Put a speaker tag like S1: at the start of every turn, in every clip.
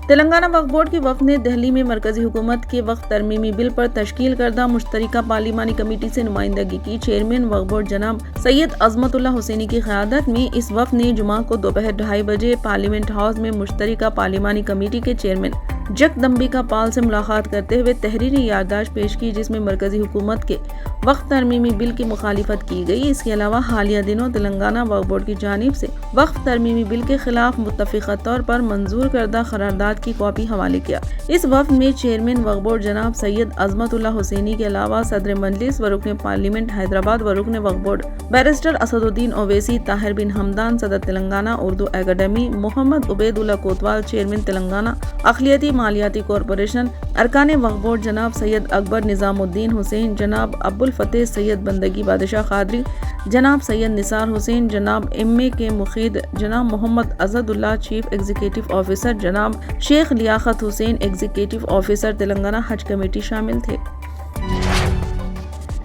S1: تلنگانہ وقف بورڈ کی وفد نے دہلی میں مرکزی حکومت کے وقف ترمیمی بل پر تشکیل کردہ مشترکہ پارلیمانی کمیٹی سے نمائندگی کی۔ چیئرمین وقف بورڈ جناب سید عظمت اللہ حسینی کی قیادت میں اس وفد نے جمعہ کو دوپہر 2:30 بجے پارلیمنٹ ہاؤس میں مشترکہ پارلیمانی کمیٹی کے چیئرمین جگدمبیکا پال سے ملاقات کرتے ہوئے تحریری یادداشت پیش کی، جس میں مرکزی حکومت کے وقف ترمیمی بل کی مخالفت کی گئی۔ اس کے علاوہ حالیہ دنوں تلنگانہ وقف بورڈ کی جانب سے وقف ترمیمی بل کے خلاف متفقہ طور پر منظور کردہ قرارداد کی کاپی حوالے کیا۔ اس وفد میں چیئرمین وقف بورڈ جناب سید عظمت اللہ حسینی کے علاوہ صدر مجلس و رکن پارلیمنٹ حیدرآباد و رکن وقف بورڈ بیرسٹر اسد الدین اویسی، طاہر بن حمدان صدر تلنگانہ اردو اکیڈمی، محمد عبید اللہ کوتوال چیئرمین تلنگانہ اقلیتی مالیاتی کارپوریشن، ارکان وقف بورڈ جناب سید اکبر نظام الدین حسین، جناب ابو الفتح سید بندگی بادشاہ قادری، جناب سید نثار حسین، جناب MA کے مقید، جناب محمد اسد اللہ چیف ایگزیکٹو آفیسر، جناب شیخ لیاقت حسین ایگزیکٹو آفیسر تلنگانہ حج کمیٹی شامل تھے۔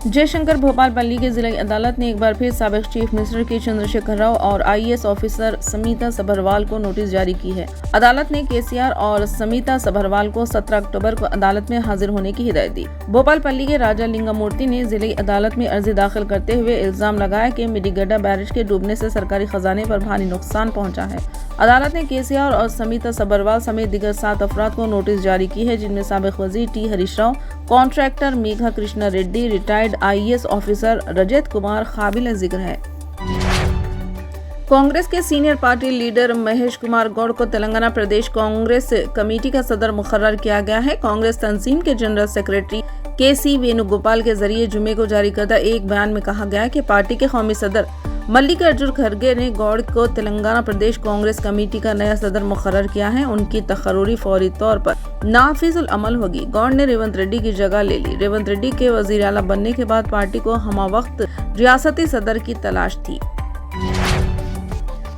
S1: جے شنکر بھوپال پلی کے ضلعی عدالت نے ایک بار پھر سابق چیف منسٹر کے چندر شیکھر راؤ اور IAS آفیسر سمیتا سبھروال کو نوٹس جاری کی ہے۔ عدالت نے KCR اور سمیتا سبھروال کو 17 اکتوبر کو عدالت میں حاضر ہونے کی ہدایت دی۔ بھوپال پلی کے راجا لنگا مورتی نے ضلعی عدالت میں عرضی داخل کرتے ہوئے الزام لگایا کہ میڈیگڈا بیرج کے ڈوبنے سے سرکاری خزانے پر بھاری نقصان پہنچا ہے۔ عدالت نے KCR اور سمیتا سبھروال سمیت دیگر 7 افراد کو نوٹس جاری کی ہے، جن میں سابق وزیر T Harish Rao, contractor Megha Krishna Reddy, retired IAS officer Rajat Kumar قابل ذکر ہے۔ کانگریس کے senior party leader Mahesh Kumar Goud کو تلنگانہ پردیش کانگریس کمیٹی کا صدر مقرر کیا گیا ہے۔ کانگریس تنظیم کے جنرل سیکریٹری KC وینوگوپال کے ذریعے جمعے کو جاری کردہ ایک بیان میں کہا گیا کہ پارٹی کے قومی صدر ملک ارجن کھڑگے نے گوڑ کو تلنگانہ پردیش کانگریس کمیٹی کا نیا صدر مقرر کیا ہے۔ ان کی تقرری فوری طور پر نافذ العمل ہوگی۔ گوڑ نے ریونت ریڈی کی جگہ لے لی۔ ریونت ریڈی کے وزیر اعلیٰ بننے کے بعد پارٹی کو ہمہ وقت ریاستی صدر کی تلاش تھی۔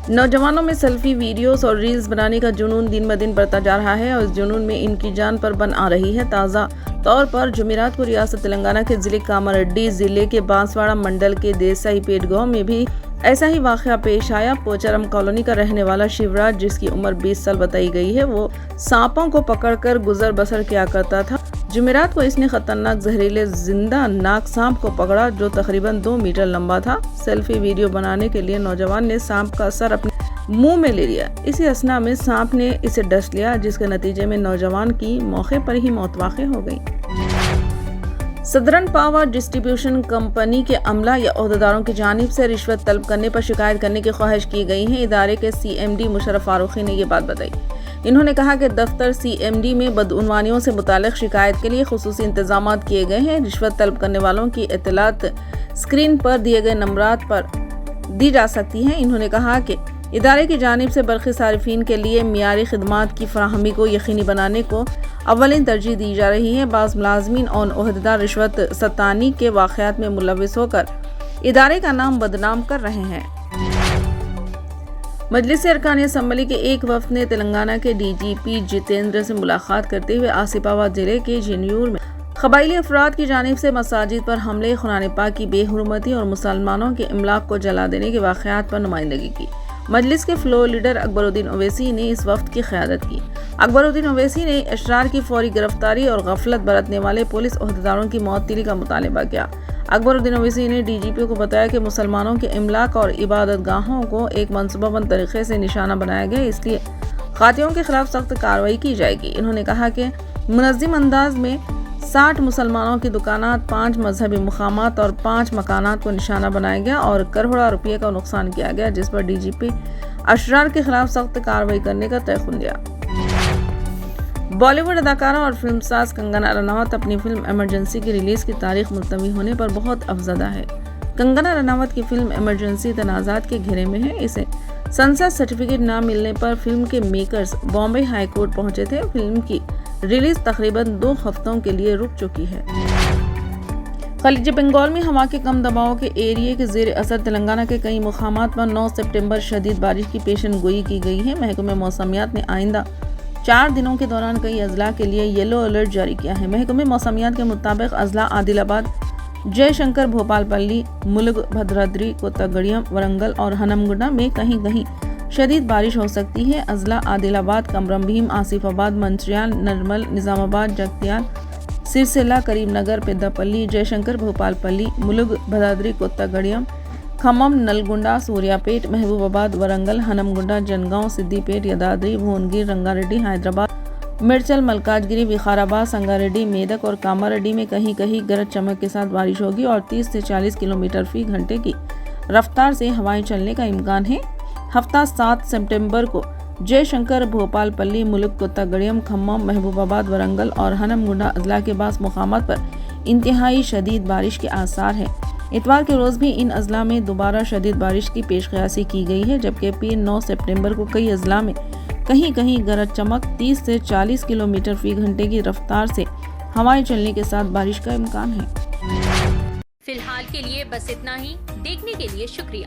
S1: نوجوانوں میں سیلفی ویڈیوز اور ریلز بنانے کا جنون دن بدن بڑھتا جا رہا ہے اور اس جنون میں ان کی جان پر بن آ رہی ہے۔ تازہ طور پر جمعرات کو ریاست تلنگانہ کے ضلع کاماریڈی ضلع کے بانسواڑہ منڈل کے دیسائی پیٹ گاؤں میں بھی ایسا ہی واقعہ پیش آیا۔ پوچرم کالونی کا رہنے والا شیوراج، جس کی عمر 20 سال بتائی گئی ہے، وہ سانپوں کو پکڑ کر گزر بسر کیا کرتا تھا۔ جمعرات کو اس نے خطرناک زہریلے زندہ ناک سانپ کو پکڑا جو تقریباً 2 میٹر لمبا تھا۔ سیلفی ویڈیو بنانے کے لیے نوجوان نے سانپ کا سر اپنے منہ میں لے لیا۔ اسی اثنا میں سانپ نے اسے ڈس لیا، جس کے نتیجے میں نوجوان کی موقع پر ہی موت واقع ہو گئی۔ سدرن پاور ڈسٹریبیوشن کمپنی کے عملہ یا عہدیداروں کی جانب سے رشوت طلب کرنے پر شکایت کرنے کی خواہش کی گئی ہے۔ ادارے کے CMD مشرف فاروقی نے یہ بات بتائی۔ انہوں نے کہا کہ دفتر CMD میں بدعنوانیوں سے متعلق شکایت کے لیے خصوصی انتظامات کیے گئے ہیں۔ رشوت طلب کرنے والوں کی اطلاعات اسکرین پر دیے گئے نمبرات پر دی جا سکتی ہیں۔ انہوں نے کہا کہ ادارے کی جانب سے برقی صارفین کے لیے معیاری خدمات کی فراہمی کو یقینی بنانے کو اولین ترجیح دی جا رہی ہے۔ بعض ملازمین اور عہدیدار رشوت ستانی کے واقعات میں ملوث ہو کر ادارے کا نام بدنام کر رہے ہیں۔ مجلس ارکان اسمبلی کے ایک وفد نے تلنگانہ کے DGP جتیندر سے ملاقات کرتے ہوئے آصف آباد ضلع کے جنیور میں قبائلی افراد کی جانب سے مساجد پر حملے، قرآن پاک کی بے حرمتی اور مسلمانوں کے املاک کو جلا دینے کے واقعات پر نمائندگی کی۔ مجلس کے فلور لیڈر اکبر الدین اویسی نے اس وفد کی قیادت کی۔ اکبر الدین اویسی نے اشرار کی فوری گرفتاری اور غفلت برتنے والے پولیس عہدیداروں کی معطلی کا مطالبہ کیا۔ اکبر الدین اویسی نے DGP کو بتایا کہ مسلمانوں کے املاک اور عبادت گاہوں کو ایک منصوبہ بند طریقے سے نشانہ بنایا گیا، اس لیے قاتلوں کے خلاف سخت کارروائی کی جائے گی۔ انہوں نے کہا کہ منظم انداز میں 60 مسلمانوں کی دکانات، 5 مذہبی مقامات اور 5 مکانات کو نشانہ بنایا گیا اور کروڑوں روپے کا نقصان کیا گیا، جس پر DGP اشرار کے خلاف سخت کارروائی کرنے کا تیقن دیا۔ بالی ووڈ اداکارہ اور فلم ساز کنگنا رناوت اپنی فلم ایمرجنسی کی ریلیز کی تاریخ ملتوی ہونے پر بہت افزدہ ہے۔ کنگنا رناوت کی فلم ایمرجنسی تنازعات کے گھیرے میں ہے۔ اسے سنسر سرٹیفکیٹ نہ ملنے پر فلم کے میکرز بامبے ہائی کورٹ پہنچے تھے۔ فلم کی ریلیز تقریباً 2 ہفتوں کے لیے رک چکی ہے۔ خلیج بنگال میں ہوا کے کم دباؤ کے ایریے کے زیر اثر تلنگانہ کے کئی مقامات پر 9 سپٹمبر شدید بارش کی پیشن گوئی کی گئی ہے۔ محکمہ موسمیات نے آئندہ 4 دنوں کے دوران کئی اضلاع کے لیے یلو الرٹ جاری کیا ہے۔ محکمہ موسمیات کے مطابق اضلاع عادل آباد، جے شنکر، بھوپال پلی، ملگ، بھدرادری، کوتاگڑیم، ورنگل اور ہنمگنڈا میں کہیں کہیں شدید بارش ہو سکتی ہے۔ اضلاع عادل آباد، کمرم بھیم، آصف آباد، منچریال، نرمل، نظام آباد، جگتیال، سرسیلا، کریم نگر، پیدا پلی، جے شنکر، بھوپال پلی، ملگ، بھدرادری، کوتاگڑیم، کھمم، نلگنڈا، سوریا پیٹ، محبوب آباد، ورنگل، ہنمگنڈا، جنگاؤں، سدی پیٹ، یدادری، بھونگیر، رنگاریڈی، حیدرآباد، مرچل، ملکاجگیری، وقارآباد، سنگاریڈی، میدک اور کاماریڈی میں کہیں کہیں گرج چمک کے ساتھ بارش ہوگی اور 30 سے 40 کلومیٹر فی گھنٹے کی رفتار سے ہوائیں چلنے کا امکان ہے۔ ہفتہ 7 سپٹمبر کو جے شنکر، بھوپال پلی، ملک، کوتاگڑیم، کھمم، محبوب آباد، ورنگل اور ہنمگنڈا اضلاع کے بعض مقامات پر انتہائی شدید بارش کے آثار ہیں۔ اتوار کے روز بھی ان اضلاع میں دوبارہ شدید بارش کی پیش قیاسی کی گئی ہے، جبکہ پیر 9 سپٹمبر کو کئی اضلاع میں کہیں کہیں گرج چمک، 30 سے 40 کلومیٹر فی گھنٹے کی رفتار سے ہوائیں چلنے کے ساتھ بارش کا امکان ہے۔
S2: فی الحال کے لیے بس اتنا ہی۔ دیکھنے کے لیے شکریہ۔